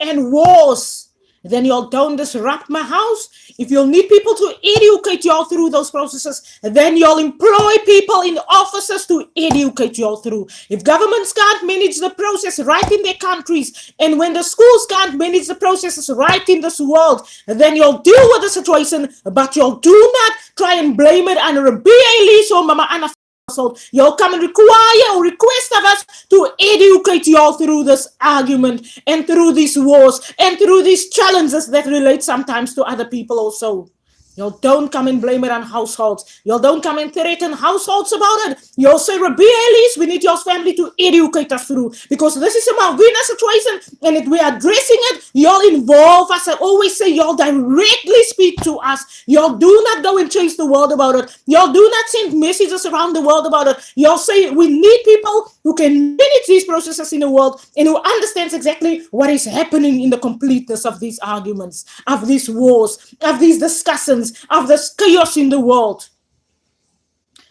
and wars, then y'all don't disrupt my house. If you'll need people to educate y'all through those processes, then y'all employ people in offices to educate y'all through. If governments can't manage the process right in their countries, and when the schools can't manage the processes right in this world, then you'll deal with the situation, but you'll do not try and blame it on Rabia or Mama Anna. You'll come and require or request of us to educate y'all through this argument and through these wars and through these challenges that relate sometimes to other people also. Y'all don't come and blame it on households. Y'all don't come and threaten households about it. Y'all say, Rabia Elise, we need your family to educate us through, because this is a Malvina situation, and if we're addressing it, y'all involve us. I always say, y'all directly speak to us. Y'all do not go and chase the world about it. Y'all do not send messages around the world about it. Y'all say, we need people who can manage these processes in the world and who understands exactly what is happening in the completeness of these arguments, of these wars, of these discussions, of this chaos in the world.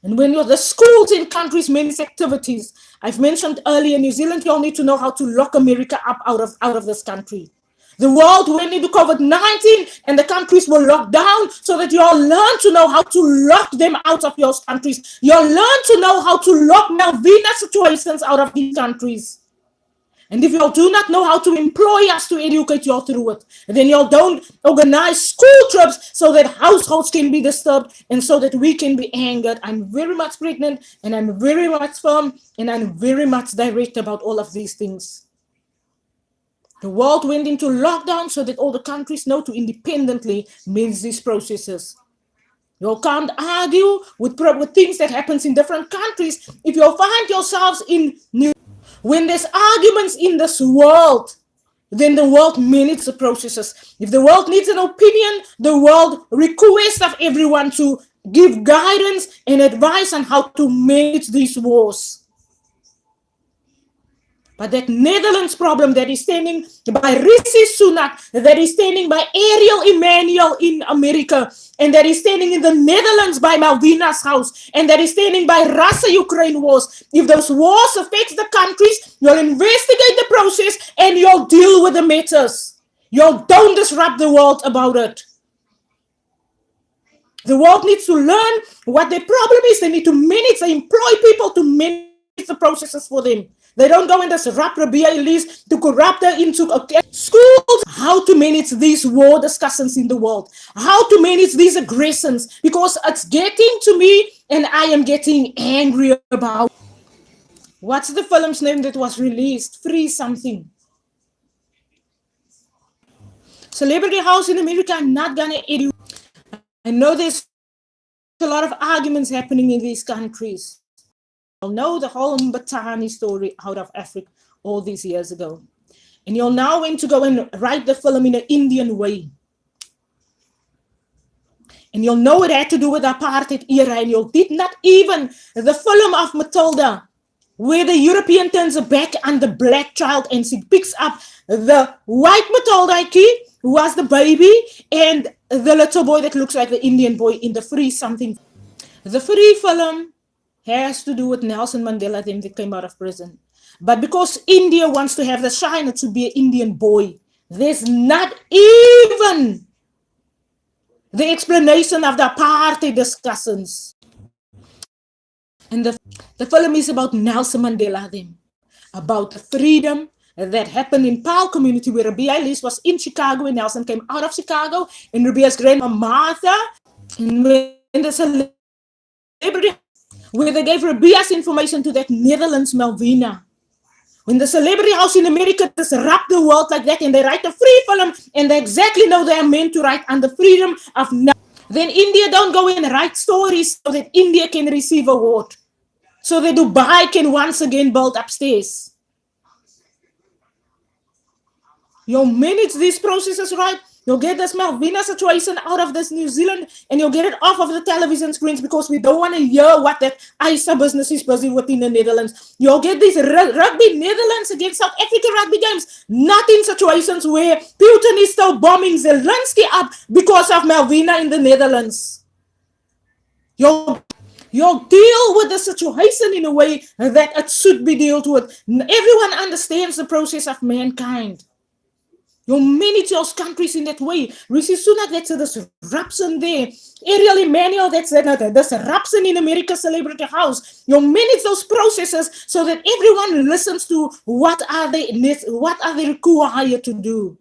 And when you're the schools in countries manage activities, I've mentioned earlier, New Zealand, you all need to know how to lock America up out of this country. The world went into COVID-19 and the countries were locked down so that you all learn to know how to lock them out of your countries. You all learn to know how to lock Malvina situations out of these countries. And if y'all do not know how to employ us to educate y'all through it, then y'all don't organize school trips so that households can be disturbed and so that we can be angered. I'm very much pregnant, and I'm very much firm, and I'm very much direct about all of these things. The world went into lockdown so that all the countries know to independently manage these processes. You can't argue with things that happens in different countries. If you find yourselves in when there's arguments in this world, then the world manages the processes. If the world needs an opinion, the world requests of everyone to give guidance and advice on how to manage these wars. But that Netherlands problem that is standing by Rishi Sunak, that is standing by Ariel Emanuel in America, and that is standing in the Netherlands by Malvina's house, and that is standing by Russia-Ukraine wars. If those wars affect the countries, you'll investigate the process and you'll deal with the matters. You don't disrupt the world about it. The world needs to learn what their problem is. They need to manage, they employ people to manage the processes for them. They don't go and disrupt Rabia Elise to corrupt her into schools. How to manage these war discussions in the world. How to manage these aggressions. Because it's getting to me and I am getting angry about. What's the film's name that was released? Free something. Celebrity House in America, I'm not going to educate. I know there's a lot of arguments happening in these countries. You'll know the whole Mbatani story out of Africa all these years ago. And you'll now want to go and write the film in an Indian way. And you'll know it had to do with the apartheid era. And you did not even the film of Matilda, where the European turns her back on the black child and she picks up the white Matilda, who was the baby, and the little boy that looks like the Indian boy in the Free something. The Free film has to do with Nelson Mandela, then that came out of prison. But because India wants to have the shine to be an Indian boy, there's not even the explanation of the apartheid discussions. And the film is about Nelson Mandela, then, about the freedom that happened in Paul community, where Rabia Elise was in Chicago and Nelson came out of Chicago, and Rabia's grandma Martha, and when the celebrity, where they gave Rabia's information to that Netherlands Malvina. When the Celebrity House in America disrupt the world like that and they write a free film and they exactly know they are meant to write on the freedom of now, then India don't go and write stories so that India can receive award. So that Dubai can once again build upstairs. You'll manage these processes right. You'll get this Malvina situation out of this New Zealand and you'll get it off of the television screens because we don't want to hear what that ISA business is busy with in the Netherlands. You'll get these rugby Netherlands against South Africa rugby games, not in situations where Putin is still bombing Zelensky up because of Malvina in the Netherlands. You'll deal with the situation in a way that it should be dealt with. Everyone understands the process of mankind. You manage those countries in that way. Rishi Sunak, that's a disruption there. Ariel Emmanuel, that's a disruption in America's Celebrity House. You manage those processes so that everyone listens to what are they required to do.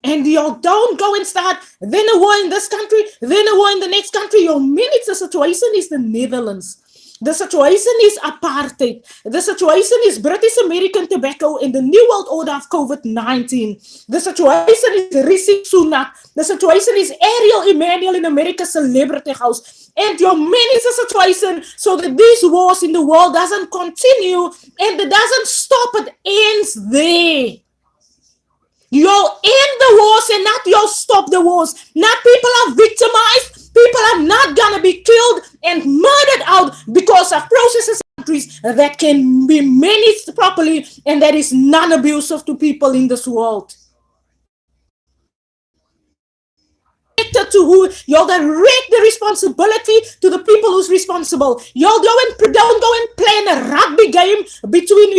And you don't go and start, then a war in this country, then a war in the next country. You manage the situation is the Netherlands. The situation is apartheid. The situation is British American tobacco and the New World Order of COVID-19. The situation is Rishi Sunak. The situation is Ariel Emmanuel in America's Celebrity House. And you manage the situation so that these wars in the world doesn't continue and it doesn't stop. It ends there. You'll end the wars and not you'll stop the wars. Not people are victimized. People are not going to be killed and murdered out because of processes in countries that can be managed properly and that is non-abusive to people in this world. To who you'll direct the responsibility to the people who's responsible. You'll don't go and play in a rugby game between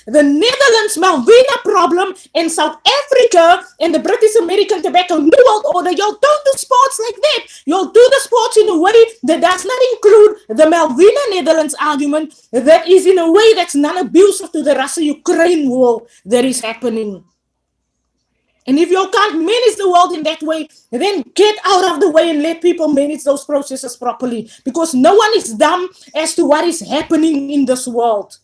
the Netherlands Malvina problem and South Africa and the British American Tobacco New World Order. You'll don't do sports like that. You'll do the sports in a way that does not include the Malvina Netherlands argument, that is in a way that's non-abusive to the Russia-Ukraine war that is happening. And if you can't manage the world in that way, then get out of the way and let people manage those processes properly. Because no one is dumb as to what is happening in this world.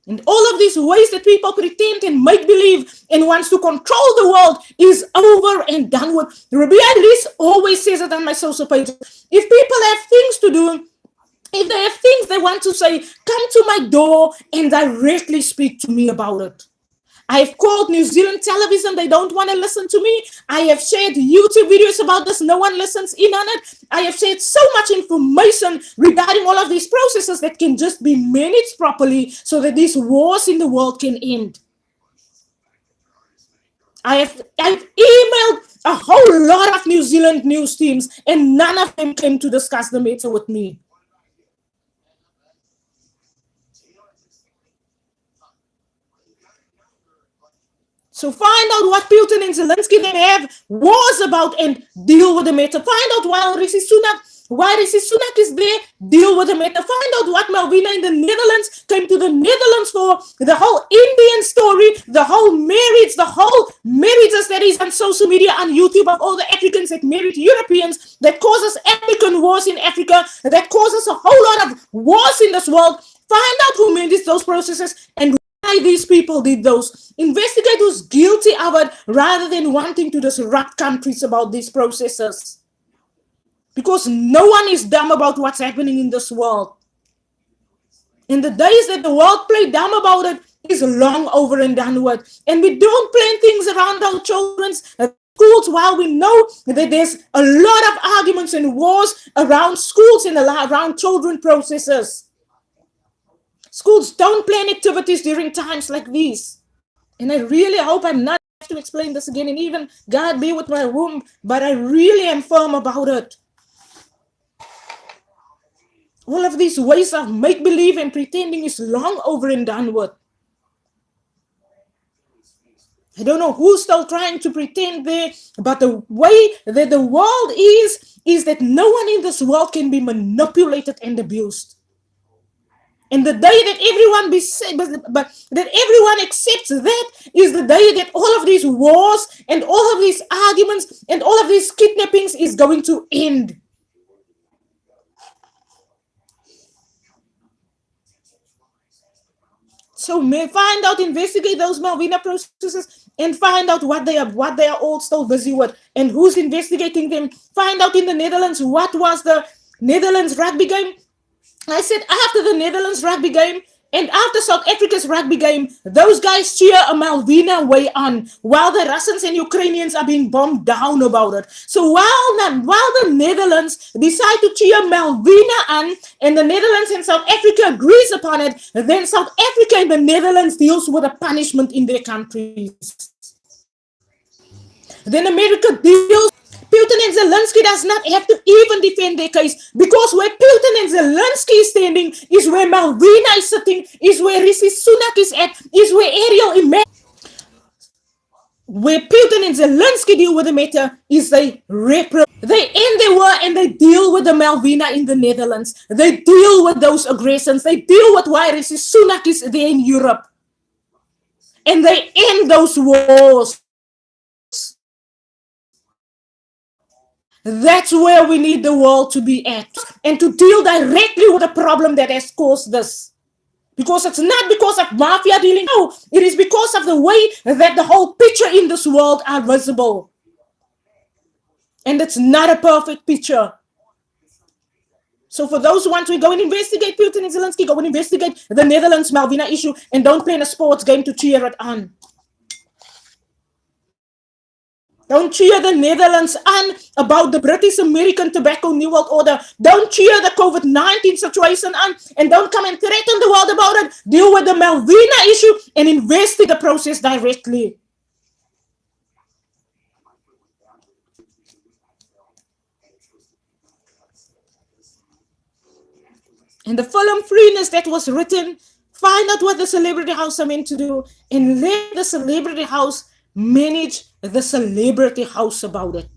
And all of these ways that people pretend and make believe and wants to control the world is over and done with. Rabbi Alice always says it on my social page. If people have things to do, if they have things they want to say, come to my door and directly speak to me about it. I've called New Zealand television. They don't want to listen to me. I have shared YouTube videos about this. No one listens in on it. I have shared so much information regarding all of these processes that can just be managed properly so that these wars in the world can end. I've emailed a whole lot of New Zealand news teams and none of them came to discuss the matter with me. So find out what Putin and Zelensky then have wars about and deal with the matter. Find out why Rishi Sunak is there, deal with the matter. Find out what Malvina in the Netherlands came to the Netherlands for, the whole Indian story, the whole marriages that is on social media, on YouTube, of all the Africans that married Europeans, that causes African wars in Africa, that causes a whole lot of wars in this world. Find out who managed those processes and why these people did those. Investigate who's guilty of it rather than wanting to disrupt countries about these processes. Because no one is dumb about what's happening in this world. In the days that the world play dumb about it is long over and done with. And we don't plan things around our children's schools while we know that there's a lot of arguments and wars around schools and around children processes. Schools don't plan activities during times like these. And I really hope I'm not have to explain this again. And even God be with my womb, but I really am firm about it. All of these ways of make-believe and pretending is long over and done with. I don't know who's still trying to pretend there, but the way that the world is that no one in this world can be manipulated and abused. And the day that everyone accepts that is the day that all of these wars and all of these arguments and all of these kidnappings is going to end. So find out, investigate those Malvina processes and find out what they are all still busy with and who's investigating them. Find out in the Netherlands what was the Netherlands rugby game. I said after the Netherlands rugby game and after South Africa's rugby game, those guys cheer a Malvina way on while the Russians and Ukrainians are being bombed down about it. So while the Netherlands decide to cheer Malvina on and the Netherlands and South Africa agrees upon it, then South Africa and the Netherlands deals with a punishment in their countries. Then America deals Putin and Zelensky does not have to even defend their case, because where Putin and Zelensky is standing is where Malvina is sitting, is where Rishi Sunak is at, is where Ariel Imad. Where Putin and Zelensky deal with the matter is they end their war and they deal with the Malvina in the Netherlands. They deal with those aggressions. They deal with why Rishi Sunak is there in Europe. And they end those wars. That's where we need the world to be at, and to deal directly with the problem that has caused this. Because it's not because of mafia dealing. No, it is because of the way that the whole picture in this world are visible. And it's not a perfect picture. So for those who want to go and investigate Putin and Zelensky, go and investigate the Netherlands Malvina issue, and don't play in a sports game to cheer it on. Don't cheer the Netherlands on about the British-American Tobacco New World Order. Don't cheer the COVID-19 situation on, and don't come and threaten the world about it. Deal with the Malvina issue and investigate the process directly. And the film Freeness that was written, find out what the celebrity house are meant to do, and let the celebrity house manage the celebrity house about it.